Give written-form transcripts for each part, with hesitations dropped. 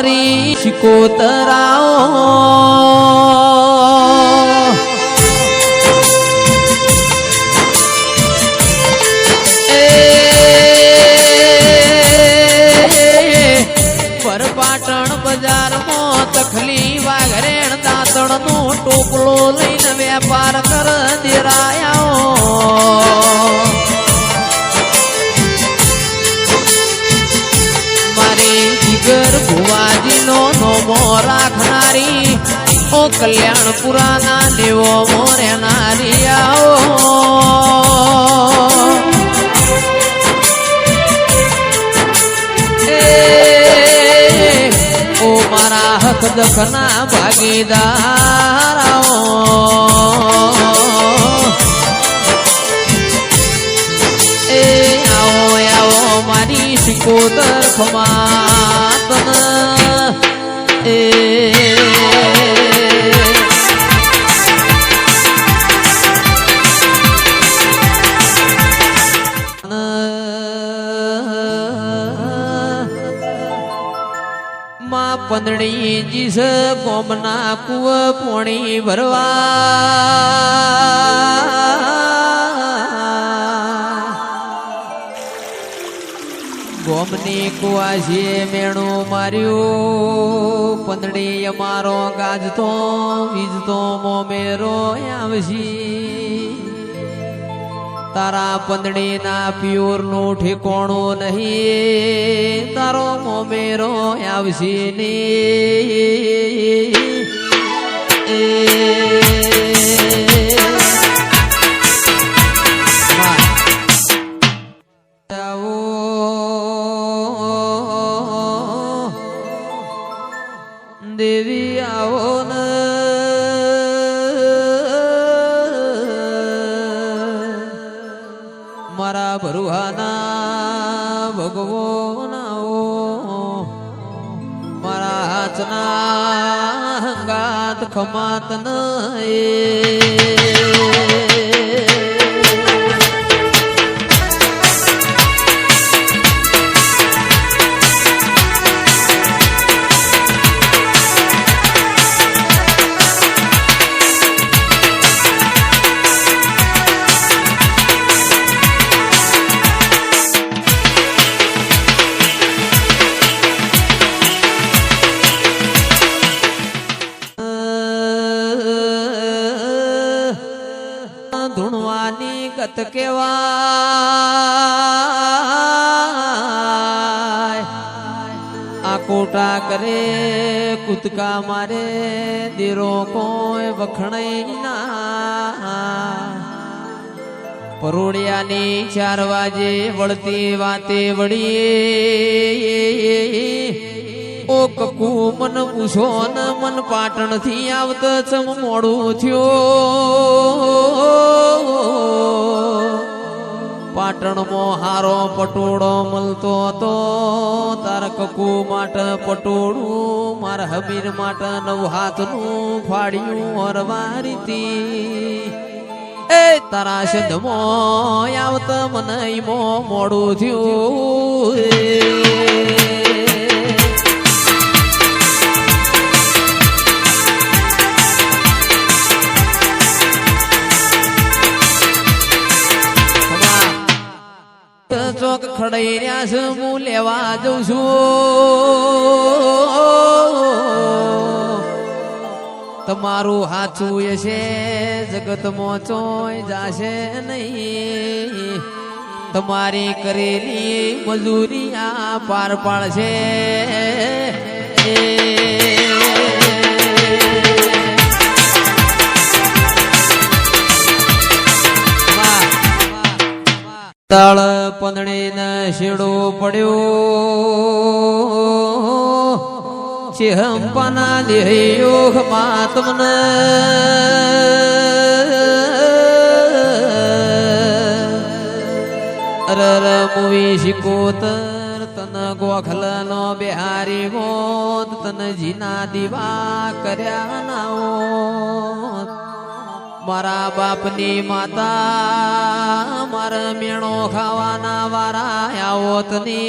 મારી શિકોતરાઓ પાટણ બજારમાં તખલી વાઘરેણ દાંતણ નો ટોપલો લઈને વેપાર કર દેરાયા મારી જીગર ભુવાજી નો નોમો રાખનારી ઓ કલ્યાણપુરા ના દેવો મોરેનારી આવો મારા હક દખના ભાગીદાર એ આવો આવો મારી શિકોતર ખમાતન એ પંદડી જીસ ગોમના કુવ પોણી ભરવા ગોમની કુવાશીએ મેણું માર્યું પંદડી અમારો ગાજતો વીજતો મોમેરો આવશી તારા પંદડી ના પ્યોર નું ઠેકોણું નહીં તારો મોમેરો આવશે ને દેવી આવો ને મારા ભરુહાના ભગવો નાઓ મારા હાથના હંગાત ખમાત ન ધૂણવાની ગત કેવાય આ કોટા કરે કૂદકા મારે દેરો કોઈ વખણાઈ ના પરોડિયાની 4 વાજે વળતી વાતે વળી ઓ કકુ મન પૂછો ન મન પાટણ થી આવત ચમ મોડું થયો પાટણમાં હારો પટોળો મળતો હતો તાર કકુ માટે પટોળું મારા હમીર માટે 9 હાથનું ફાડ્યું હરવારીતી એ તારા શબ્દમાં આવત મને મોડું થયું ચોક ખડાઈ રહ્યા છે હું લેવા જઉં છું તમારું હાચું હશે જગતમાં ચોય જાશે નહીં તમારી કરેલી મજૂરી આ પાર પાડશે તળ પંદડી ને શેડો પડ્યો ચેહંપાના દેહયો માતમન અરર મુવી શિકોતર તન ગોખલ નો બિહારી મોત તન જીના દીવા કર્યા નાઓ મારા બાપની માતા મારા મેણો ખાવાના વારા આવત ની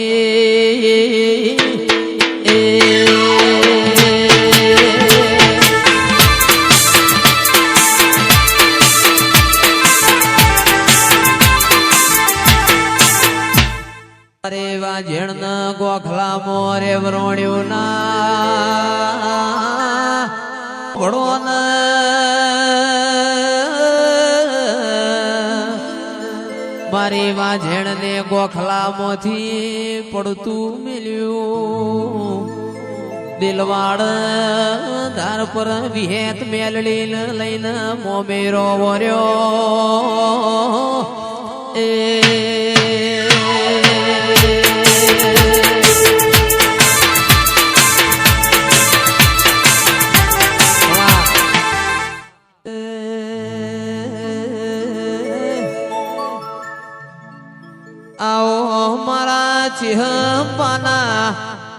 મોરે વરોણ્યું ના ઘડો મારી વાંઝેણ ને ગોખલામાંથી પડતું મિલ્યું દિલવાડ ધાર પર વિહેત મેલડી લઈને મોમેરો વર્યો એ आओ मारा चिहंपाना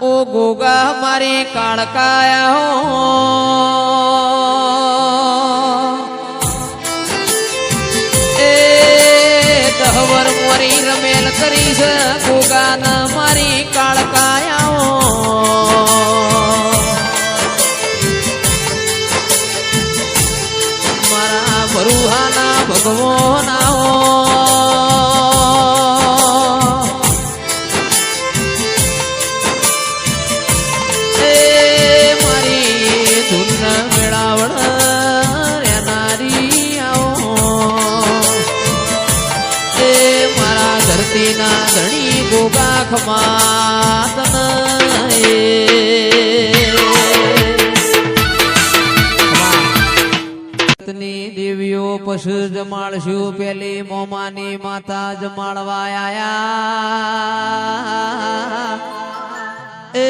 ओ गोगा मारी काड़काया हो ए दहवर मोरी रमेल करीस गोगा न मारी काड़काया हो मारा बरुहाना भगवाना हो ધણી ગોગા ખમાતન દેવીઓ પશુ જમાડશું પેલી મોમાની માતા જમાડવા આયા એ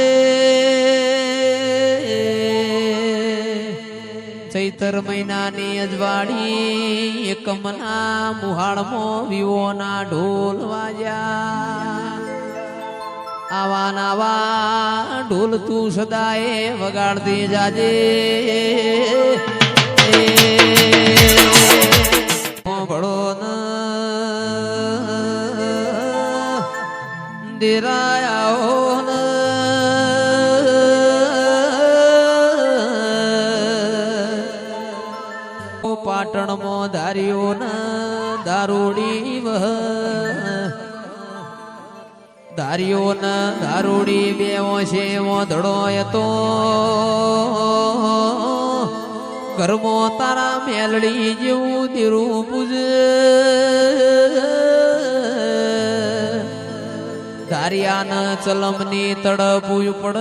ચૈતર મહિનાની અજવાળી એકમના મુહાળમાં વિવોના ઢોલ વાજ્યા આવા નાવા ઢોલ તું સદાય વગાડતી જાજે ભળો ન દેરાયા ન પાટણમાં ધાર્યો ન દારૂડી વહ ધાર્યો ન દારૂડી બેવો છે ધડો હતો ઘરમાં તારા મેલડી જેવું દીરું પૂજ ધાર્યા ન ચલમની તડપું પડ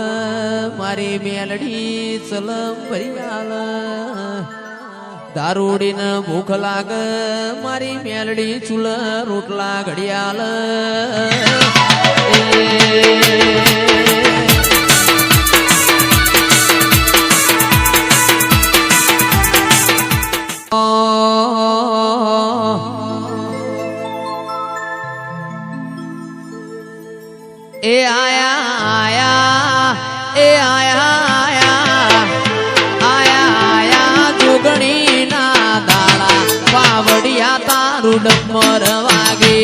મારી મેલડી ચલમ ભરિયાલ દારૂડી ને ભૂખ લાગ મારી મેલડી ચૂલ રોટલા ઘડિયાલ એ આયા આયા એ આયા જોગણી ના દાડા પાવડિયા તારું ડમર વાગે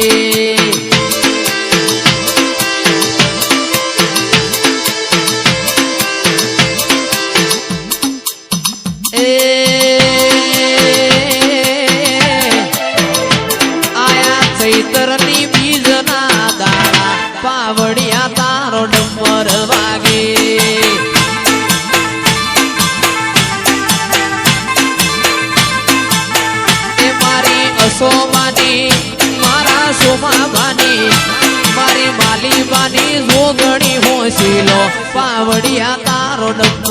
એ આયા ચૈતરની બીજના દાડા પાવડિયા તારો ડમર વાગે સોમાની મારા સોમાબાની મારી માલીબાની જોગણી હોશીલો પાવડિયા તારો ડમ